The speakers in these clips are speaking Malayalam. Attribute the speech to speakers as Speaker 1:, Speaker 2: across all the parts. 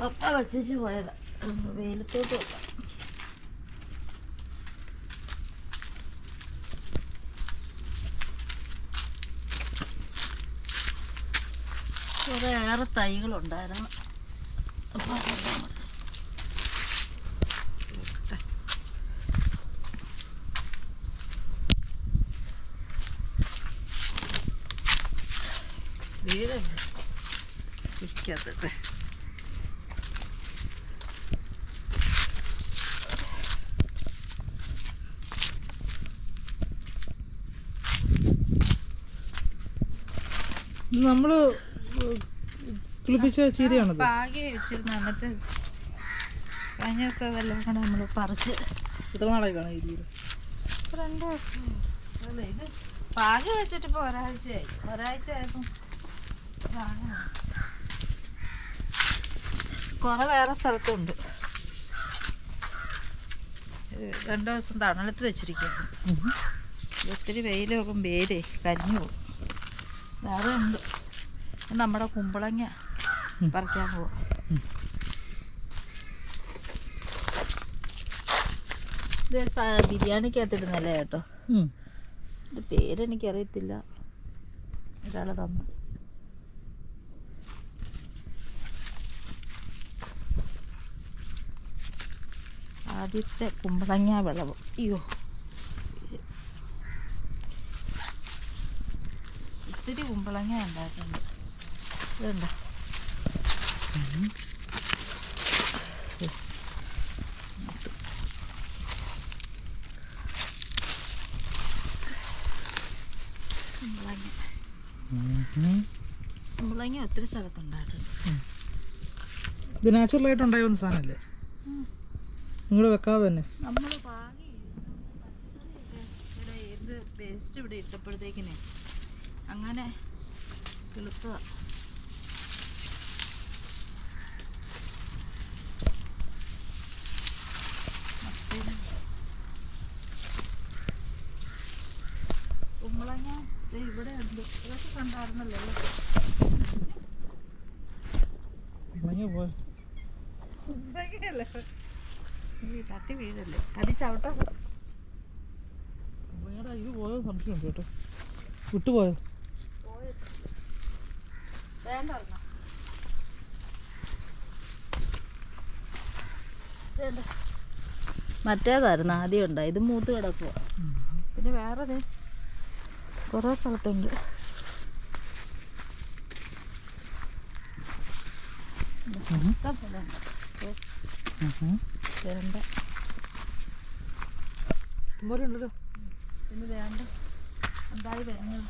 Speaker 1: പപ്പ വച്ചു പോയതാ. വെയിലത്തോട്ട് വെക്കാം. കുറേയേറെ തൈകളുണ്ടായിരുന്നു. അപ്പം വീടല്ലേ ഇരിക്കാത്തട്ടെ.
Speaker 2: നമ്മള് കിളിപ്പിച്ച ചീരയാണ്
Speaker 1: പാകി വെച്ചിരുന്നു. എന്നിട്ട് കഴിഞ്ഞ ദിവസം അതെല്ലാം കൂടെ നമ്മൾ പറിച്ച്.
Speaker 2: എത്ര നാളായി കാണാം ഈ ചീര?
Speaker 1: 2 വർഷം. അല്ല, ഇത് പാകി വെച്ചിട്ട് ഇപ്പോൾ ഒരാഴ്ചയായിരുന്നു. കുറെ വേറെ സ്ഥലത്തുണ്ട്. 2 ദിവസം തണലത്ത് വെച്ചിരിക്കുകയാണ്. ഒത്തിരി വെയിലൊക്കെ വേരേ കരിഞ്ഞു പോകും. വേറെ ഉണ്ട്. നമ്മുടെ കുമ്പളങ്ങ പറിക്കാൻ പോവാം. ഇത് ബിരിയാണിക്കകത്തിരുന്നല്ലേ കേട്ടോ. എൻ്റെ പേരെനിക്കറിയത്തില്ല. ഒരാൾ തന്നു. ആദ്യത്തെ കുമ്പളങ്ങ വിളവ്. അയ്യോ, ഒത്തിരി കുമ്പളങ്ങ ഉണ്ടായിട്ടുണ്ട്. ഇതുണ്ടോ? കുമ്പളങ്ങ ഒത്തിരി സ്ഥലത്തുണ്ടായിട്ടുണ്ട്.
Speaker 2: ഇത് നാച്ചുറലായിട്ട് ഉണ്ടായി വന്ന സാധനമല്ലേ? നിങ്ങൾ വെക്കാതെ തന്നെ
Speaker 1: നമ്മൾ പാകി ഇത് പേസ്റ്റ് ഇവിടെ ഇട്ടപ്പോഴത്തേക്കിനെ അങ്ങനെ കിളുത്തുക. കുമ്പളങ്ങ ഇവിടെ ഉണ്ട്. ഇതൊക്കെ കണ്ടായിരുന്നല്ലോ. തട്ടി വീഴല്ലേ, അതി ചവിട്ടാ.
Speaker 2: ഇത് പോയോ സംശയമുണ്ട് കേട്ടോ. വിട്ടുപോയോ?
Speaker 1: മറ്റേതായിരുന്നു ആദ്യം ഉണ്ടായി. ഇത് മൂത്ത് കിടക്കുക. പിന്നെ വേറെ കുറേ സ്ഥലത്തുണ്ട്.
Speaker 2: ഉണ്ടല്ലോ.
Speaker 1: പിന്നെ വേണ്ട എന്തായി വരുന്നത്.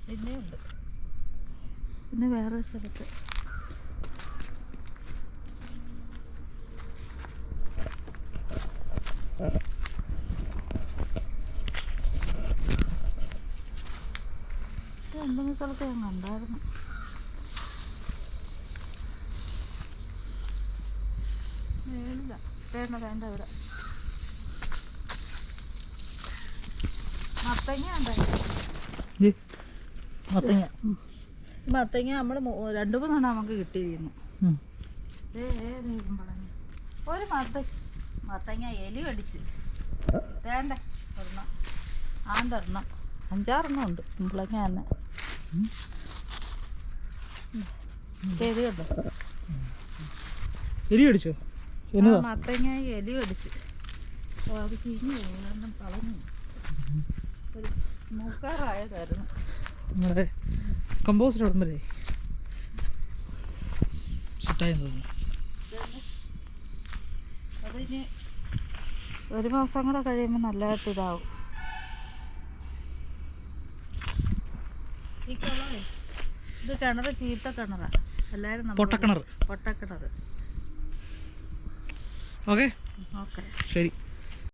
Speaker 1: പിന്നെയുണ്ട്. പിന്നെ വേറെ സ്ഥലത്ത് എന്തെങ്കിലും സ്ഥലത്ത് ഞാൻ കണ്ടായിരുന്നു. വേണ്ട വേണ്ട ഇവിടെ മത്തങ്ങ ഉണ്ടായി. മത്തങ്ങ നമ്മൾ 2-3 നമുക്ക് കിട്ടിയിരുന്നു. ഒരു മത്തങ്ങ എലി കടിച്ച് വേണ്ട ഒരെണ്ണം ആന്തെണ്ണം 5-6 ഉണ്ട്. കുമ്പളങ്ങ തന്നെ എലിയുണ്ടോ?
Speaker 2: എലി കടിച്ചോ?
Speaker 1: മത്തങ്ങ എലി കടിച്ച് അത് ചീഞ്ഞു പോകും. കളഞ്ഞു. ഒരു മൂക്കാറായതായിരുന്നു.
Speaker 2: നമ്മുടെ കമ്പോസ്റ്റ് ഉടമ്പരേ സെറ്റായി തോന്നുന്നു.
Speaker 1: അതിന് 1 മാസം കൂടെ കഴിയുമ്പോൾ നല്ലതായിട്ട് ഇതാവും. ഈ കിണറേ ഇത് കിണർ ചീത്ത കിണറാണ്. എല്ലാവരും
Speaker 2: പൊട്ടക്കിണർ.
Speaker 1: പൊട്ടക്കിണർ.
Speaker 2: ഓക്കെ
Speaker 1: ഓക്കെ
Speaker 2: ശരി.